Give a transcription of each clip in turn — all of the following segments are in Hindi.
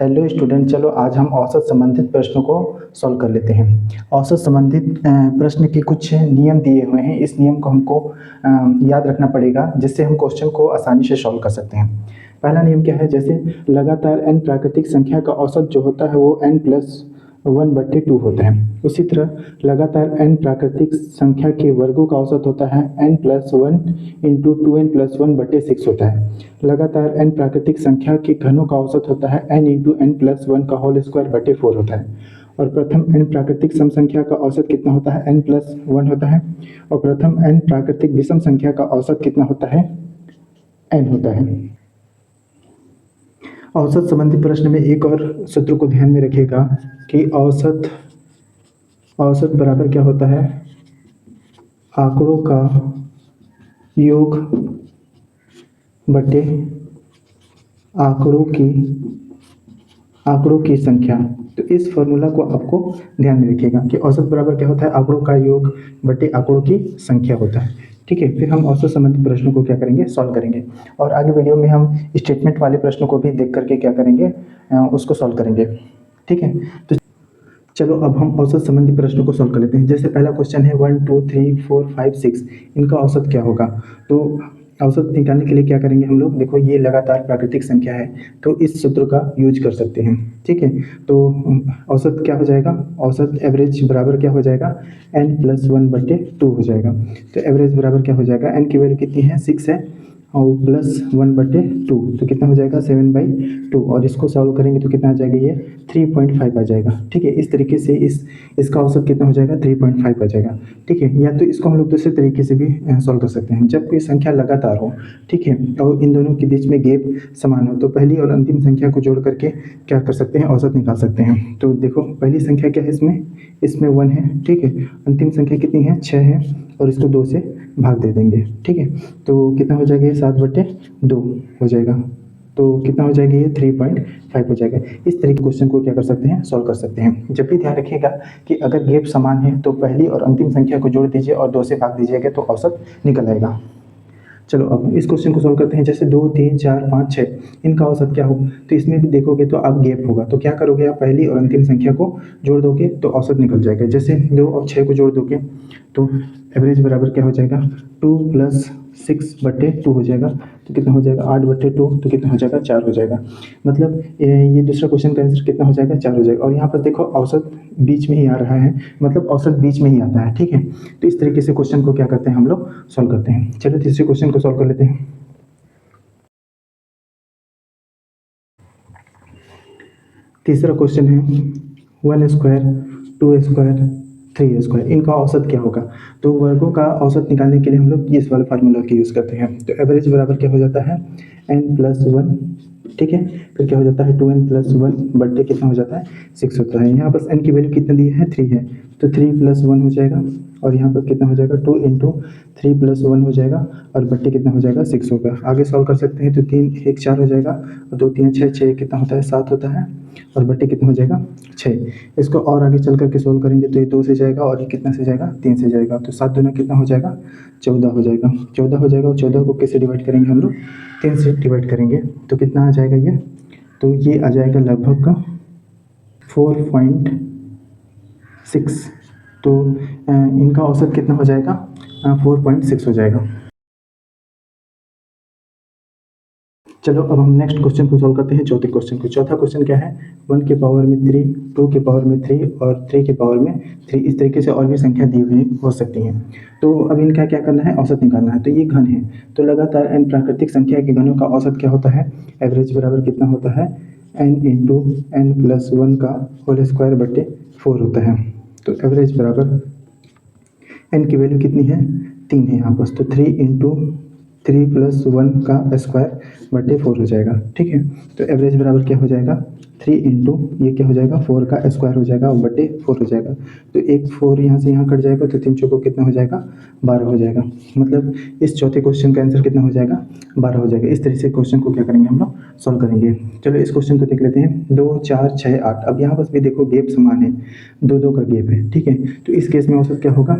हेलो स्टूडेंट, चलो आज हम औसत संबंधित प्रश्नों को सॉल्व कर लेते हैं। औसत संबंधित प्रश्न के कुछ नियम दिए हुए हैं। इस नियम को हमको याद रखना पड़ेगा, जिससे हम क्वेश्चन को आसानी से सॉल्व कर सकते हैं। पहला नियम क्या है, जैसे लगातार n प्राकृतिक संख्या का औसत जो होता है वो n+1/2 होता है। उसी तरह लगातार n प्राकृतिक संख्या के वर्गों का औसत होता है n+1 इंटू 2n+1/6 होता है। लगातार n प्राकृतिक संख्या के घनों का औसत होता है n इंटू n+1 का होल स्क्वायर बटे 4 होता है। और प्रथम n प्राकृतिक सम संख्या का औसत कितना होता है, n+1 होता है। और प्रथम n प्राकृतिक विषम संख्या का औसत कितना होता है, n होता है। औसत संबंधी प्रश्न में एक और सूत्र को ध्यान में रखिएगा कि औसत बराबर क्या होता है, आंकड़ों का योग बटे आंकड़ों की संख्या। तो इस फॉर्मूला को आपको ध्यान में रखिएगा कि औसत बराबर क्या होता है, आंकड़ों का योग बटे आंकड़ों की संख्या होता है। ठीक है, फिर हम औसत संबंधी प्रश्नों को क्या करेंगे, सॉल्व करेंगे। और आगे वीडियो में हम स्टेटमेंट वाले प्रश्नों को भी देख करके क्या करेंगे, उसको सॉल्व करेंगे। ठीक है, तो चलो अब हम औसत संबंधी प्रश्नों को सॉल्व कर लेते हैं। जैसे पहला क्वेश्चन है 1 2 3 4 5 6, इनका औसत क्या होगा। तो औसत निकालने के लिए क्या करेंगे हम लोग, देखो ये लगातार प्राकृतिक संख्या है तो इस सूत्र का यूज कर सकते हैं। ठीक है, तो औसत क्या हो जाएगा, औसत एवरेज बराबर क्या हो जाएगा, n+1/2 हो जाएगा। तो एवरेज बराबर क्या हो जाएगा, n की वैल्यू कितनी है, 6 है, और +1/2 तो कितना हो जाएगा, 7/2। और इसको सॉल्व करेंगे तो कितना आ जाएगा, ये 3.5 आ जाएगा। ठीक है, इस तरीके से इसका औसत कितना हो जाएगा, 3.5 आ जाएगा। ठीक है, या तो इसको हम लोग दूसरे तरीके से भी सॉल्व कर सकते हैं। जब कोई संख्या लगातार हो, ठीक है, और इन दोनों के बीच में गैप समान हो, तो पहली और अंतिम संख्या को जोड़ करके क्या कर सकते हैं, औसत निकाल सकते हैं। तो देखो पहली संख्या क्या है, इसमें 1 है। ठीक है, अंतिम संख्या कितनी है, 6 है, और इसको 2 से भाग दे देंगे। ठीक है, तो कितना हो जाएगा, ये 7/2 हो जाएगा। तो कितना हो जाएगा, ये 3.5 हो जाएगा। इस तरीके क्वेश्चन को क्या कर सकते हैं, सॉल्व कर सकते हैं। जब भी ध्यान रखिएगा कि अगर गैप समान है तो पहली और अंतिम संख्या को जोड़ दीजिए और 2 से भाग दीजिएगा तो औसत निकल आएगा। चलो अब इस क्वेश्चन को सॉल्व करते हैं। जैसे 2 3 4 5 6, इनका औसत क्या हो, तो इसमें भी देखोगे तो अब गैप होगा। तो क्या करोगे, आप पहली और अंतिम संख्या को जोड़ दोगे तो औसत निकल जाएगा। जैसे 2 और 6 को जोड़ दोगे तो एवरेज बराबर क्या हो जाएगा, 2 + 6/2 हो जाएगा। तो कितना हो जाएगा, 8/2, तो कितना हो जाएगा, 4 हो जाएगा। मतलब ये दूसरा क्वेश्चन का आंसर कितना हो जाएगा, 4 हो जाएगा। और यहाँ पर देखो औसत बीच में ही आ रहा है, मतलब औसत बीच में ही आता है। ठीक है, तो इस तरीके से क्वेश्चन को क्या करते हैं, हम लोग सॉल्व करते हैं। चलो तीसरे क्वेश्चन को सॉल्व कर लेते हैं। तीसरा क्वेश्चन है 1² 2² 3², इनका औसत क्या होगा। तो वर्गों का औसत निकालने के लिए हम लोग इस वाले फार्मूला का यूज़ करते हैं। तो एवरेज बराबर क्या हो जाता है, n+1। ठीक है, फिर क्या हो जाता है, 2n+1 कितना हो जाता है, 6 होता है। यहाँ पर n की वैल्यू कितना दी है, 3 है, तो 3+1 हो जाएगा। और यहाँ पर कितना हो जाएगा, 2 इंटू 3+1 हो जाएगा, और बट्टे कितना हो जाएगा, 6 होगा। आगे सॉल्व कर सकते हैं तो 3 1 4 हो जाएगा, और 2 3 6 6 कितना होता है, 7 होता है, और बट्टे कितना हो जाएगा, 6। इसको और आगे चल करके सोल्व करेंगे तो ये 2 से जाएगा, और ये कितना से जाएगा, 3 से जाएगा। तो 7 दूना कितना हो जाएगा, 14 हो जाएगा। 14 हो जाएगा, और 14 को कैसे डिवाइड करेंगे हम लोग, 3 से डिवाइड करेंगे तो कितना आ जाएगा ये, तो ये आ जाएगा लगभग का 4.6। तो इनका औसत कितना हो जाएगा, 4.6 हो जाएगा। चलो अब हम नेक्स्ट क्वेश्चन को सॉल्व करते हैं, चौथे क्वेश्चन को। चौथा क्वेश्चन क्या है, 1 के पावर में 3, 2 के पावर में 3 और 3 के पावर में 3, इस तरीके से और भी संख्या दी हुई हो सकती हैं। तो अब इनका क्या करना है, औसत निकालना है। तो ये घन है, तो लगातार n प्राकृतिक संख्या के घनों का औसत क्या होता है, एवरेज बराबर कितना होता है, n इंटू n+1 का होल स्क्वायर बटे 4 होता है। तो एवरेज बराबर n की वैल्यू कितनी है, 3 है यहाँ पर, तो 3 इंटू 3+1 का स्क्वायर बटे 4 हो जाएगा। ठीक है, तो एवरेज बराबर क्या हो जाएगा, 3 इंटू ये क्या हो जाएगा, 4 का स्क्वायर हो जाएगा, और बटे 4 हो जाएगा। तो एक 4 यहाँ से यहाँ कट जाएगा, तो 3 चौको कितना हो जाएगा, 12 हो जाएगा। मतलब इस चौथे क्वेश्चन का आंसर कितना हो जाएगा, 12 हो जाएगा। इस तरीके से क्वेश्चन को क्या करेंगे, हम लोग सॉल्व करेंगे। चलो इस क्वेश्चन को देख लेते हैं। 2 4 6 8, अब यहाँ पर भी देखो गैप समान है, 2 का गैप है। ठीक है, तो इस केस में औसत क्या होगा,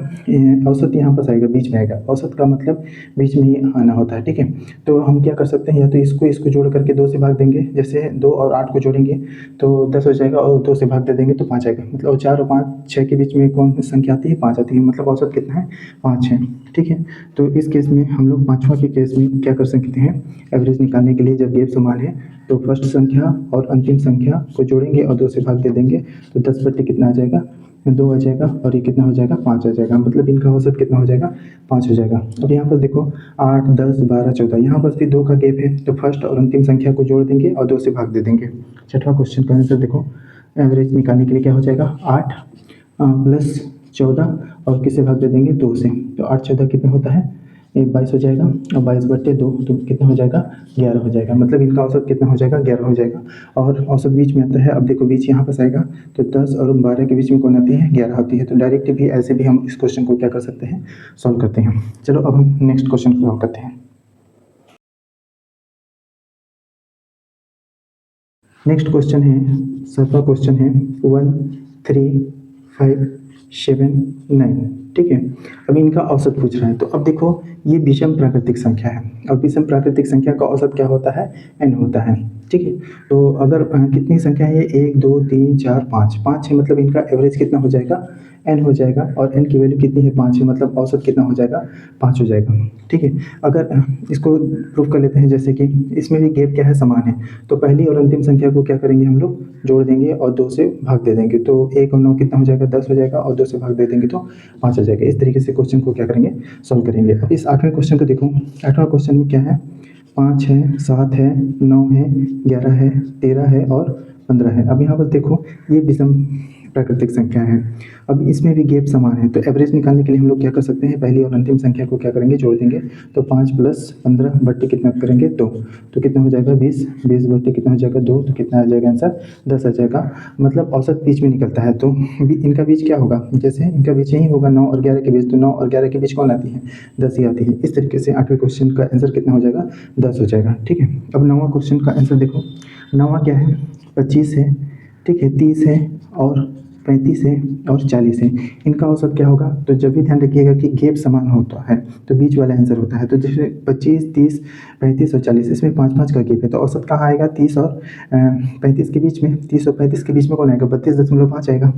औसत यहाँ पर आएगा, बीच में आएगा। औसत का मतलब बीच में ही आना होता है। ठीक है, तो हम क्या कर सकते हैं, या तो इसको जोड़ करके 2 से भाग देंगे। जैसे 2 और 8 को जोड़ेंगे तो 10 हो जाएगा और 2 से भाग दे देंगे तो 5 आएगा। मतलब 4 और 5 6 के बीच में कौन सी संख्या आती है? 5 आती है। मतलब औसत कितना है? 5 है। ठीक है, तो इस केस में हम लोग पाँचवा के केस में क्या कर सकते हैं? एवरेज निकालने के लिए जब गेप समान है तो फर्स्ट संख्या और अंतिम संख्या को जोड़ेंगे और 2 से भाग दे देंगे तो 10 बट्टे कितना आ जाएगा? 2 आ जाएगा और ये कितना हो जाएगा? 5 आ जाएगा। मतलब इनका औसत कितना हो जाएगा? 5 हो जाएगा। अब यहाँ पर देखो 8, 10, 12, 14 यहाँ पर भी 2 का गैप है तो फर्स्ट और अंतिम संख्या को जोड़ देंगे और 2 से भाग दे देंगे। छठवां क्वेश्चन का आंसर देखो, एवरेज निकालने के लिए क्या हो जाएगा? 8 प्लस 14 और किससे भाग दे देंगे? 2 से। तो 8 14 कितना होता है? ये 22 हो जाएगा और 22/2 तो कितना हो जाएगा? 11 हो जाएगा। मतलब इनका औसत कितना हो जाएगा? 11 हो जाएगा। और औसत बीच में आता है। अब देखो बीच यहाँ पास आएगा तो 10 और 12 के बीच में कौन आती है? 11 आती है। तो डायरेक्ट भी ऐसे भी हम इस क्वेश्चन को क्या कर सकते हैं? सॉल्व करते हैं। चलो अब हम नेक्स्ट क्वेश्चन को सॉल्व करते हैं। नेक्स्ट क्वेश्चन है, 7वां क्वेश्चन है 1, 3, 5, 7, 9। ठीक है, अब इनका औसत पूछ रहा है। तो अब देखो ये विषम प्राकृतिक संख्या है और विषम प्राकृतिक संख्या का औसत क्या होता है? n होता है। ठीक है, तो अगर कितनी संख्या है? 1, 2, 3, 4, 5 5 है। मतलब इनका एवरेज कितना हो जाएगा? n हो जाएगा। और n की वैल्यू कितनी है? 5 है। मतलब औसत कितना हो जाएगा? 5 हो जाएगा। ठीक है, अगर इसको प्रूफ कर लेते हैं, जैसे कि इसमें भी गैप क्या है? समान है। तो पहली और अंतिम संख्या को क्या करेंगे हम लोग? जोड़ देंगे और 2 से भाग दे देंगे। तो 1 और 9 कितना हो जाएगा? 10 हो जाएगा और 2 से भाग दे देंगे तो 5 आ जाएगा। इस तरीके से क्वेश्चन को क्या करेंगे? सॉल्व करेंगे। अब इस 8वें क्वेश्चन को देखो। 8वां क्वेश्चन में क्या है? 5 है, 7 है, 9 है, 11 है, 13 है और 15 है। अब यहाँ पर देखो ये विषम प्राकृतिक संख्या है। अब इसमें भी गैप समान है। तो एवरेज निकालने के लिए हम लोग क्या कर सकते हैं? पहली और अंतिम संख्या को क्या करेंगे? जोड़ देंगे। तो 5 + 15 बट्टे कितना करेंगे? 2। तो कितना हो जाएगा? 20। 20 बट्टे कितना हो जाएगा? 2। तो कितना आ जाएगा आंसर? 10 आ जाएगा। मतलब औसत बीच में निकलता है। तो इनका बीच क्या होगा? जैसे इनका बीच यही होगा 9 और 11 के बीच। तो 9 और 11 के बीच कौन आती है? 10 ही आती है। इस तरीके से 8वें क्वेश्चन का आंसर कितना हो जाएगा? 10 हो जाएगा। ठीक है, अब 9वां क्वेश्चन का आंसर देखो। 9वां क्या है? 25 है, ठीक है, 30 है और 35 है और 40 है। इनका औसत क्या होगा? तो जब भी ध्यान रखिएगा कि गैप समान होता है तो बीच वाला आंसर होता है। तो जैसे 25, 30, 35 और 40 इसमें 5-5 का गैप है। तो औसत कहाँ आएगा? 30 और 35 के बीच में। 30 और 35 के बीच में कौन आएगा? 32.5 आएगा।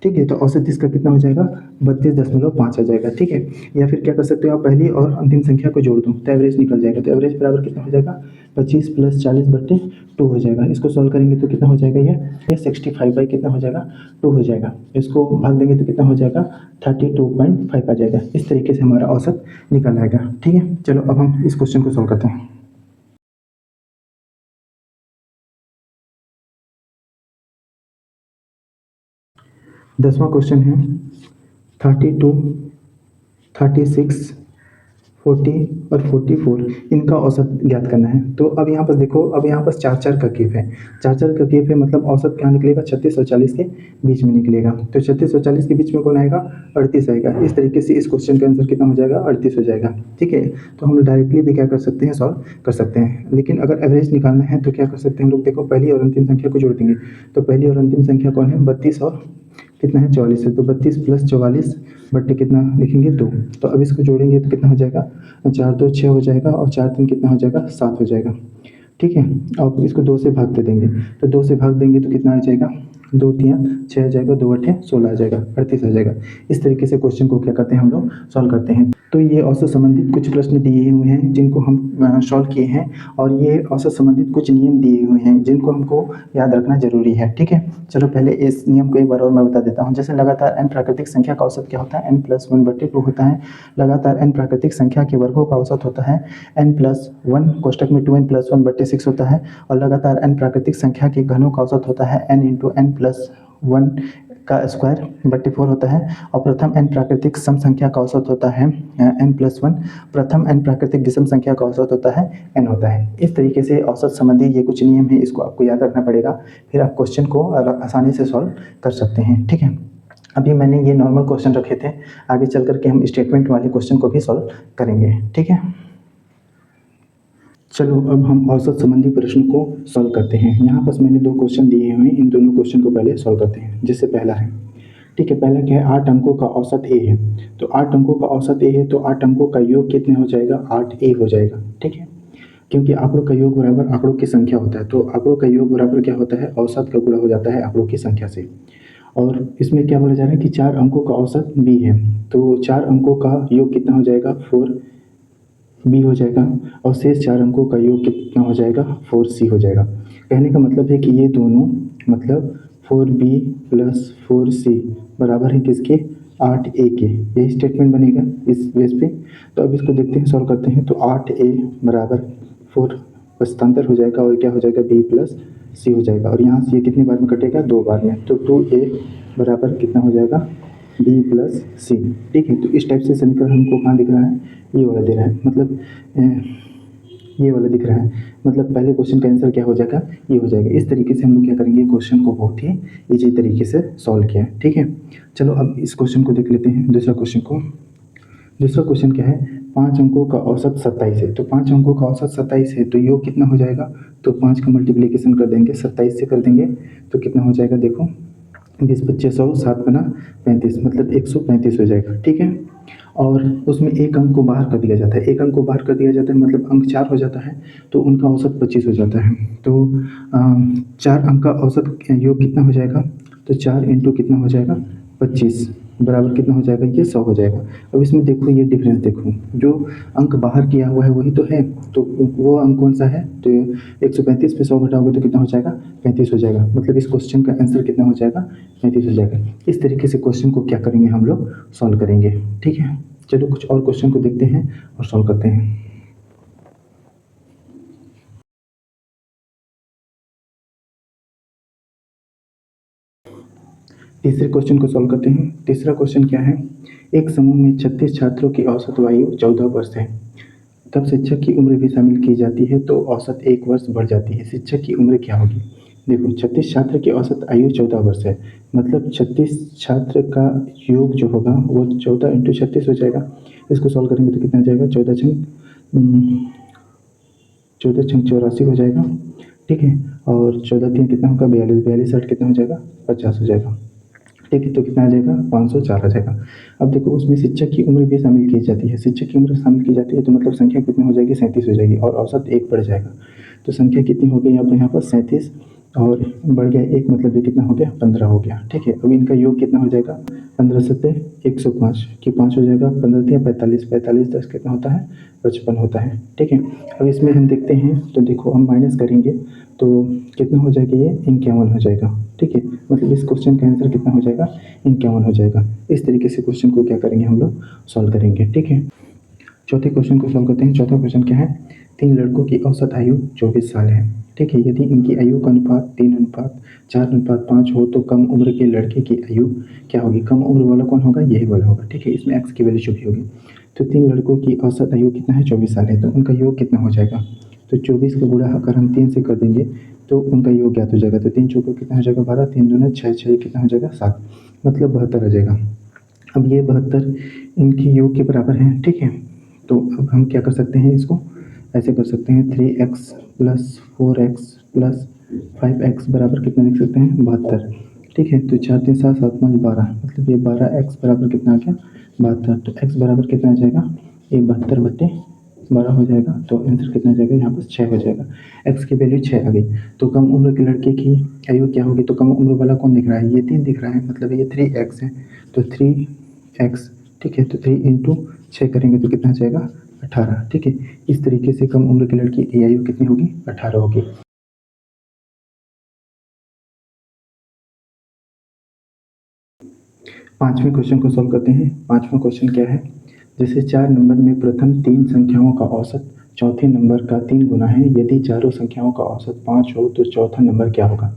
ठीक है, तो औसत इसका कितना हो जाएगा? 32.5 आ जाएगा। ठीक है, या फिर क्या कर सकते हो आप? पहली और अंतिम संख्या को जोड़ दो तो एवरेज निकल जाएगा। तो एवरेज बराबर कितना हो जाएगा? 25 + 40/2 हो जाएगा। इसको सॉल्व करेंगे तो कितना हो जाएगा? ये 65 बाई कितना हो जाएगा? 2 हो जाएगा। इसको भाग देंगे तो कितना हो जाएगा? 32.5 आ जाएगा। इस तरीके से हमारा औसत निकल आएगा। ठीक है, चलो अब हम इस क्वेश्चन को सॉल्व करते हैं। 10वां क्वेश्चन है 32, 36, 40 और 44 इनका औसत ज्ञात करना है। तो अब यहाँ पर देखो, अब यहाँ पर 4-4 का गैप है। 4-4 का गैप है, मतलब औसत क्या निकलेगा? 36 और 40 के बीच में निकलेगा। तो 36 और 40 के बीच में कौन आएगा? 38 आएगा। इस तरीके से इस क्वेश्चन का आंसर कितना हो जाएगा? 38 हो जाएगा। ठीक है, तो हम डायरेक्टली भी क्या कर सकते हैं? सॉल्व कर सकते हैं। लेकिन अगर एवरेज निकालना है तो क्या कर सकते हैं हम लोग? देखो पहली और अंतिम संख्या को जोड़ देंगे। तो पहली और अंतिम संख्या कौन है? 32 और कितना है? 44 है। तो 32 + 44 बट्टे कितना लिखेंगे? 2। तो अब इसको जोड़ेंगे तो कितना हो जाएगा? 4 2 6 हो जाएगा और 4 3 कितना हो जाएगा? 7 हो जाएगा। ठीक है, अब इसको 2 से भाग दे देंगे। तो 2 से भाग देंगे तो कितना आ जाएगा? 2 3 6 आ जाएगा, 2 8 16 आ जाएगा, 38 आ जाएगा। इस तरीके से क्वेश्चन को क्या करते हैं हम लोग? सॉल्व करते हैं। तो ये औसत संबंधित कुछ प्रश्न दिए हुए हैं जिनको हम सॉल्व किए हैं और ये औसत संबंधित कुछ नियम दिए हुए हैं जिनको हमको याद रखना जरूरी है। ठीक है, चलो पहले इस नियम को एक बार और मैं बता देता हूँ। जैसे लगातार n प्राकृतिक संख्या का औसत क्या होता है? n+1/2 होता है। लगातार n प्राकृतिक संख्या के वर्गों का औसत होता है n+1 कोष्टक में 2n+1/6 होता है। और लगातार n प्राकृतिक संख्या के घनों का औसत होता है n × n+1 का स्क्वायर/4 होता है। और प्रथम n प्राकृतिक सम संख्या का औसत होता है n+1। प्रथम n प्राकृतिक विषम संख्या का औसत होता है n होता है। इस तरीके से औसत संबंधी ये कुछ नियम है, इसको आपको याद रखना पड़ेगा। फिर आप क्वेश्चन को आसानी से सॉल्व कर सकते हैं। ठीक है, अभी मैंने ये नॉर्मल क्वेश्चन रखे थे, आगे चल करके हम स्टेटमेंट वाले क्वेश्चन को भी सॉल्व करेंगे। ठीक है, चलो अब हम औसत संबंधी प्रश्न को सॉल्व करते हैं। यहाँ पास मैंने 2 क्वेश्चन दिए हुए हैं, इन दोनों क्वेश्चन को पहले सॉल्व करते हैं। जिससे पहला है, ठीक है, पहला क्या है? 8 अंकों का औसत ए है। तो 8 अंकों का औसत ए है तो 8 अंकों का योग कितने हो जाएगा? 8a हो जाएगा। ठीक है, क्योंकि आंकड़ों का योग बराबर आंकड़ों की संख्या होता है, तो आंकड़ों का योग बराबर क्या होता है, औसत का गुणा हो जाता है आंकड़ों की संख्या से। और इसमें क्या बोला जा रहा है कि 4 अंकों का औसत बी है, तो 4 अंकों का योग कितना हो जाएगा, 4b हो जाएगा, और शेष 4 अंकों का योग कितना हो जाएगा, 4c हो जाएगा। कहने का मतलब है कि ये दोनों मतलब 4b प्लस 4c बराबर है किसके, 8a के। यही स्टेटमेंट बनेगा इस बेस पे। तो अब इसको देखते हैं, सॉल्व करते हैं। तो 8a बराबर 4 पक्षांतर हो जाएगा और क्या हो जाएगा, b प्लस c हो जाएगा, और यहाँ से ये कितनी बार में कटेगा, 2 बार में। तो 2a बराबर कितना हो जाएगा, b प्लस सी। ठीक है, तो इस टाइप से समीकरण हमको कहाँ दिख रहा है, ये वाला दे रहा है, मतलब ये वाला दिख रहा है, मतलब पहले क्वेश्चन का आंसर क्या हो जाएगा, ये हो जाएगा। इस तरीके से हम लोग क्या करेंगे, क्वेश्चन को बहुत ही ईजी तरीके से सॉल्व किया है। ठीक है, चलो अब इस क्वेश्चन को देख लेते हैं, दूसरा क्वेश्चन को। दूसरा क्वेश्चन क्या है, 5 अंकों का औसत 27 है। तो 5 अंकों का औसत 27 है, तो योग कितना हो जाएगा, तो 5 का मल्टीप्लिकेशन कर देंगे 27 से कर देंगे, तो कितना हो जाएगा, देखो 20 25 100 7 बना 35, मतलब 135 हो जाएगा। ठीक है, और उसमें एक अंक को बाहर कर दिया जाता है, एक अंक को बाहर कर दिया जाता है मतलब अंक 4 हो जाता है, तो उनका औसत 25 हो जाता है। तो 4 अंक का औसत योग कितना हो जाएगा, तो 4 इंटू कितना हो जाएगा, 25 बराबर कितना हो जाएगा, ये 100 हो जाएगा। अब इसमें देखो ये डिफरेंस देखो, जो अंक बाहर किया हुआ है वही तो है, तो वो अंक कौन सा है, तो 135 पे 100 घटाओगे तो कितना हो जाएगा, 35 हो जाएगा। मतलब इस क्वेश्चन का आंसर कितना हो जाएगा, 35 हो जाएगा। इस तरीके से क्वेश्चन को क्या करेंगे हम लोग, सॉल्व करेंगे। ठीक है, चलो कुछ और क्वेश्चन को देखते हैं और सॉल्व करते हैं। तीसरे क्वेश्चन को सॉल्व करते हैं। तीसरा क्वेश्चन क्या है, एक समूह में 36 छात्रों की औसत आयु 14 वर्ष है, तब शिक्षक की उम्र भी शामिल की जाती है, तो औसत 1 वर्ष बढ़ जाती है, शिक्षक की उम्र क्या होगी। देखो 36 छात्र की औसत आयु 14 वर्ष है, मतलब 36 छात्र का योग जो होगा वो 14 इंटू 36 हो जाएगा। इसको सॉल्व करेंगे तो कितना आ जाएगा, 14 छंग 84 हो जाएगा। ठीक है, और 14 3 कितना होगा, 42 42 8 कितना हो जाएगा, 50 हो जाएगा। ठीक है, तो कितना आ जाएगा, 504 आ जाएगा। अब देखो उसमें शिक्षक की उम्र भी शामिल की जाती है, शिक्षक की उम्र शामिल की जाती है, तो मतलब संख्या कितनी हो जाएगी, 37 हो जाएगी, और औसत 1 बढ़ जाएगा। तो संख्या कितनी हो गई यहाँ पर 37, और बढ़ गया 1, मतलब ये कितना हो गया, 15 हो गया। ठीक है, अब इनका योग कितना हो जाएगा, 15 सत्ते 105 की 5 हो जाएगा, 15 दिया 45 45 10 कितना होता है, 55 होता है। ठीक है, अब इसमें हम देखते हैं, तो देखो हम माइनस करेंगे तो कितना हो जाएगा, ये 51 हो जाएगा। ठीक है, मतलब इस क्वेश्चन का आंसर कितना हो जाएगा, 51 हो जाएगा। इस तरीके से क्वेश्चन को क्या करेंगे हम लोग, सॉल्व करेंगे। ठीक है, चौथे क्वेश्चन को सॉल्व करते हैं। चौथा क्वेश्चन क्या है, 3 लड़कों की औसत आयु 24 साल है। ठीक है, यदि इनकी आयु का अनुपात 3:4:5 हो, तो कम उम्र के लड़के की आयु क्या होगी, कम उम्र वाला कौन होगा, यही वाला होगा। ठीक है, इसमें एक्स की वैल्यू जो भी होगी, तो 3 लड़कों की औसत आयु कितना है, 24 साल है, तो उनका योग कितना हो जाएगा, तो 24 का गुणा अगर हम 3 से कर देंगे तो उनका योग ज्ञात हो जाएगा। तो 3 चौको कितना हो जाएगा, 12, 3 दूना 6, 6 कितना हो जाएगा, 7, मतलब 72 आ जाएगा। अब ये 72 इनकी योग के बराबर है। ठीक है, तो अब हम क्या कर सकते हैं, इसको ऐसे कर सकते हैं, 3x plus 4x plus 5x बराबर कितना लिख सकते हैं, 72। ठीक है, तो 4 3 7 7 5 12, मतलब ये 12x बराबर कितना आ गया, 72। तो x बराबर कितना आ जाएगा, ये 72/12 हो जाएगा, तो आंसर कितना आ जाएगा, यहाँ पर 6 हो जाएगा। x की वैल्यू 6 आ गई। तो कम उम्र के लड़के की आयु क्या होगी, तो कम उम्र वाला कौन दिख रहा है, ये 3 दिख रहा है, मतलब ये 3x है, तो 3x। ठीक है, तो 3 इंटू 6 करेंगे तो कितना आ जाएगा, 18। ठीक है, इस तरीके से कम उम्र की लड़की की आयु कितनी होगी, 18 होगी। पांचवें क्वेश्चन को सॉल्व करते हैं। पांचवा क्वेश्चन क्या है, जैसे 4 नंबर में प्रथम 3 संख्याओं का औसत चौथे नंबर का 3 गुना है, यदि चारों संख्याओं का औसत 5 हो तो चौथा नंबर क्या होगा।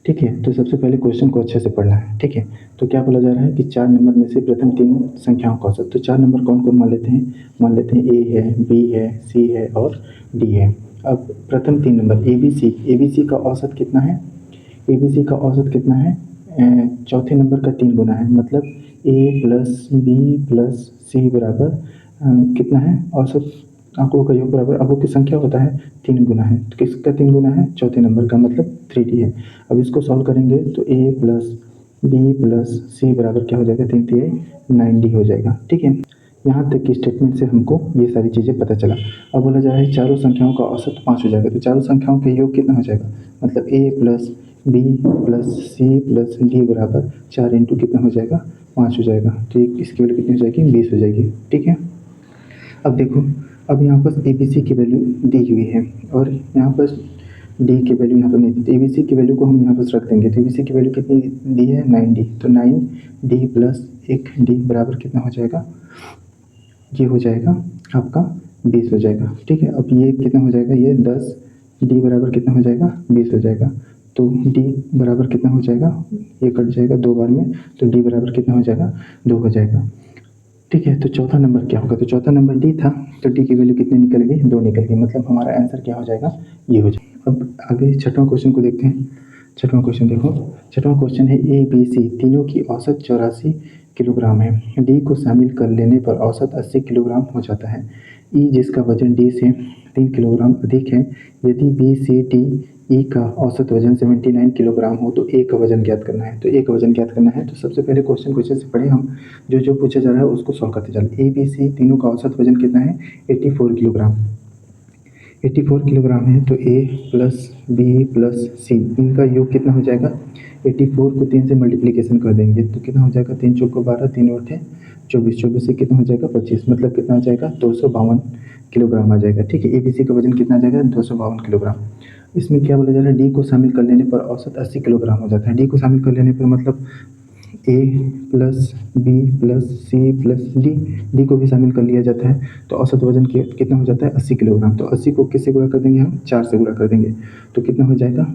ठीक है, तो सबसे पहले क्वेश्चन को अच्छे से पढ़ना है। ठीक है, तो क्या बोला जा रहा है कि 4 नंबर में से प्रथम 3 संख्याओं का औसत, तो 4 नंबर कौन कौन मान लेते हैं, मान लेते हैं ए है, बी है, सी है और डी है। अब प्रथम 3 नंबर ए बी सी का औसत कितना है, ए बी सी का औसत कितना है, चौथे नंबर का 3 गुना है, मतलब ए प्लस बी प्लस सी बराबर कितना है, औसत आंकड़ों का योग बराबर आंकड़ों की संख्या होता है 3 गुना है, तो किसका 3 गुना है, चौथे नंबर का, मतलब 3D है। अब इसको सॉल्व करेंगे तो ए प्लस बी प्लस सी बराबर क्या हो जाएगा, 3 3 9D हो जाएगा। ठीक है, यहाँ तक की स्टेटमेंट से हमको ये सारी चीज़ें पता चला। अब बोला जा रहा है चारों संख्याओं का औसत 5 हो जाएगा, तो चारों संख्याओं का योग कितना हो जाएगा, मतलब a plus B plus C plus D बराबर 4 इंटू कितना हो जाएगा, 5 हो जाएगा। तो इसकी वैल्यू कितनी हो जाएगी, 20 हो जाएगी। ठीक है, अब देखो, अब यहाँ पर ए बी सी की वैल्यू दी हुई है और यहाँ पर डी की वैल्यू यहाँ पर नहीं दी, तो ए बी सी की वैल्यू को हम यहाँ पर रख देंगे। तो ए बी सी की वैल्यू कितनी दी है, 9D, तो 9D प्लस 1D बराबर कितना हो जाएगा, ये हो जाएगा आपका 20 हो जाएगा। ठीक है, अब ये कितना हो जाएगा, ये 10D बराबर कितना हो जाएगा, 20 हो जाएगा। तो D बराबर कितना हो जाएगा, ये कट जाएगा 2 बार में, तो D बराबर कितना हो जाएगा, 2 हो जाएगा। ठीक है, तो चौथा नंबर क्या होगा, तो चौथा नंबर डी था, तो डी की वैल्यू कितनी निकल गई, 2 निकल गई, मतलब हमारा आंसर क्या हो जाएगा, ये हो जाएगा। अब आगे छठवां क्वेश्चन को देखते हैं। छठवां क्वेश्चन देखो, छठवां क्वेश्चन है ए बी सी तीनों की औसत 84 किलोग्राम है, डी को शामिल कर लेने पर औसत 80 किलोग्राम हो जाता है। ई जिसका वजन डी से 3 किलोग्राम अधिक है, यदि बी सी डी ई का औसत वजन 79 किलोग्राम हो तो ए का वजन ज्ञात करना है। तो ए का वजन ज्ञात करना है, तो सबसे पहले क्वेश्चन को अच्छे से पढ़े हम, जो जो पूछा जा रहा है उसको सॉल्व करते चले। ए बी सी तीनों का औसत वजन कितना है, 84 किलोग्राम। 84 किलोग्राम है, तो ए प्लस बी प्लस सी इनका योग कितना हो जाएगा, 84 को 3 से मल्टीप्लिकेशन कर देंगे तो कितना हो जाएगा, 3 चौको 12, 3 और 24, 24 से कितना हो जाएगा 25, मतलब कितना आ जाएगा 252 किलोग्राम आ जाएगा। ठीक है, ए बी सी का वजन कितना आ जाएगा, 252 किलोग्राम। इसमें क्या बोला जा रहा है, डी को शामिल कर लेने पर औसत 80 किलोग्राम हो जाता है। डी को शामिल कर लेने पर मतलब A plus B plus C plus D को भी शामिल कर लिया जाता है, तो औसत वजन कितना हो जाता है, 80 किलोग्राम। तो 80 को किससे गुणा कर देंगे हम, 4 से गुणा कर देंगे, तो कितना हो जाएगा,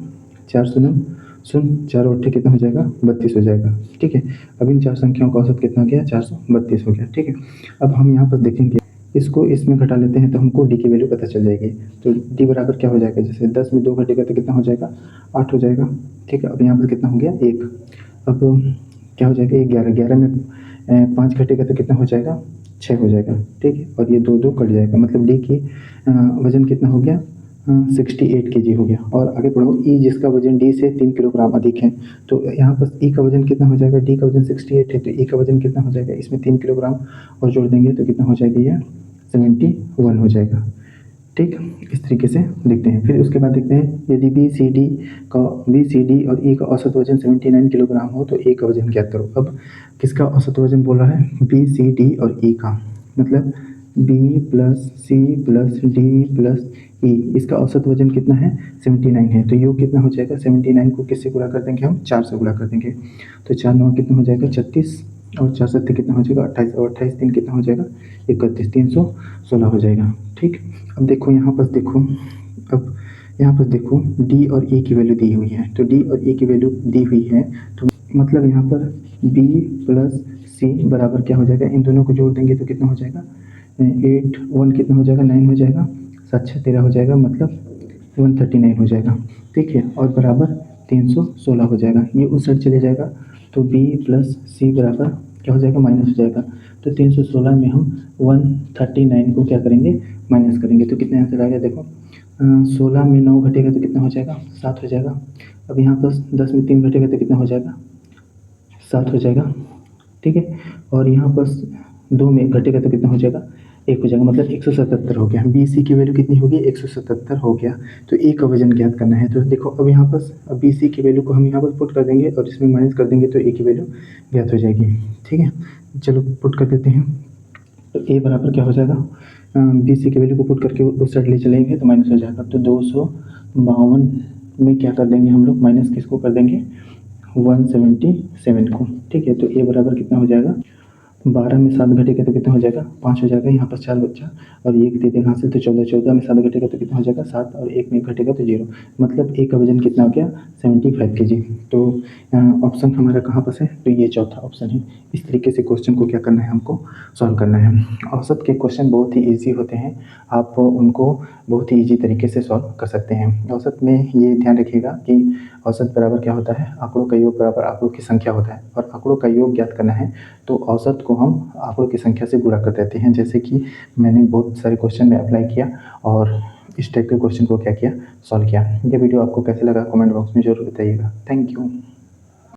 4 शून्य 4 और 8 कितना हो जाएगा, 32 हो जाएगा। ठीक है, अब इन चार संख्याओं का औसत कितना हो गया, 432 हो गया। ठीक है, अब हम यहाँ पर देखेंगे, इसको इसमें घटा लेते हैं तो हमको डी की वैल्यू पता चल जाएगी। तो डी बराबर क्या हो जाएगा, जैसे 10 में 2 घटेगा तो कितना हो जाएगा, 8 हो जाएगा। ठीक है, अब यहाँ पर कितना हो गया, 1। अब क्या हो जाएगा, 11, 11 में 5 घटेगा तो कितना हो जाएगा, 6 हो जाएगा। ठीक है, और ये 2 2 कट जाएगा, मतलब डी की वजन कितना हो गया, 68 kg हो गया। और आगे बढ़ो, ई जिसका वजन डी से 3 किलोग्राम अधिक है, तो यहाँ पर ई का वजन कितना हो जाएगा, डी का वजन 68 है तो ई का वजन कितना हो जाएगा, इसमें 3 किलोग्राम और जोड़ देंगे तो कितना हो जाएगा, ये 71 हो जाएगा। ठीक, इस तरीके से देखते हैं। फिर उसके बाद देखते हैं, यदि बी सी डी और ई का औसत वजन 79 किलोग्राम हो तो ए का वजन ज्ञात करो। अब किसका औसत वजन बोल रहा है, बी सी डी और ई का, मतलब B plus C plus D plus E, इसका औसत वजन कितना है, 79 है, तो योग कितना हो जाएगा, 79 को किससे गुणा कर देंगे हम, 4 से गुणा कर देंगे, तो 4 9 कितना हो जाएगा, 36, और 4 7 कितना हो जाएगा, 28, और 28 3 कितना हो जाएगा, 31, 316 हो जाएगा। ठीक, अब देखो यहाँ पर देखो, अब यहाँ पर देखो डी और ई की वैल्यू दी हुई है, तो डी और ई की वैल्यू दी हुई है, तो मतलब यहाँ पर बी प्लस सी बराबर क्या हो जाएगा, इन दोनों को जोड़ देंगे तो कितना हो जाएगा, 8 1 कितना हो जाएगा, 9 हो जाएगा, 7 6 13 हो जाएगा, मतलब 139 हो जाएगा। ठीक है, और बराबर 316 हो जाएगा, ये उस साइड चले जाएगा, तो बी प्लस सी बराबर क्या हो जाएगा, माइनस हो जाएगा, तो 316 में हम 139 को क्या करेंगे, माइनस करेंगे, तो कितने आंसर आएगा, देखो 16 में 9 घटेगा तो कितना हो जाएगा, 7 हो जाएगा। अब यहाँ पर 10 में 3 घटेगा तो कितना हो जाएगा, 7 हो जाएगा। ठीक है, और यहाँ पर 2 में घटेगा तो कितना हो जाएगा, 1 हो जाएगा, मतलब 177 हो गया। बी सी की वैल्यू कितनी होगी, 177 हो गया। तो ए का वजन ज्ञात करना है, तो देखो अब यहाँ पर बी सी की वैल्यू को हम यहाँ पर पुट कर देंगे और इसमें माइनस कर देंगे तो ए की वैल्यू ज्ञात हो जाएगी। ठीक है, चलो पुट कर देते हैं, तो ए बराबर क्या हो जाएगा, बी सी की वैल्यू को पुट करके उस साइड ले चलेंगे तो माइनस हो जाएगा, तो 252 में क्या कर देंगे हम लोग, माइनस किसको कर देंगे, 177 को। ठीक है, तो ए बराबर कितना हो जाएगा, 12 में 7 घटेगा तो कितना हो जाएगा, 5 हो जाएगा, यहाँ पर 4 बच्चा और 1 दे देगा हासिल, तो 14, 14 में 7 घटेगा तो कितना हो जाएगा, 7, और 1 में घटेगा तो 0, मतलब ए का वजन कितना हो गया, 75 kg। तो ऑप्शन हमारा कहाँ पर है, तो ये चौथा ऑप्शन है। इस तरीके से क्वेश्चन को क्या करना है, हमको सॉल्व करना है। औसत के क्वेश्चन बहुत ही ईजी होते हैं, आप उनको बहुत ही ईजी तरीके से सॉल्व कर सकते हैं। औसत में ये ध्यान रखिएगा कि औसत बराबर क्या होता है, आंकड़ों का योग बराबर आंकड़ों की संख्या होता है, और आंकड़ों का योग ज्ञात करना है तो औसत को हम आंकड़ों की संख्या से गुणा कर देते हैं, जैसे कि मैंने बहुत सारे क्वेश्चन में अप्लाई किया और इस टाइप के क्वेश्चन को क्या किया, सॉल्व किया। ये वीडियो आपको कैसे लगा कमेंट बॉक्स में जरूर बताइएगा। Thank you.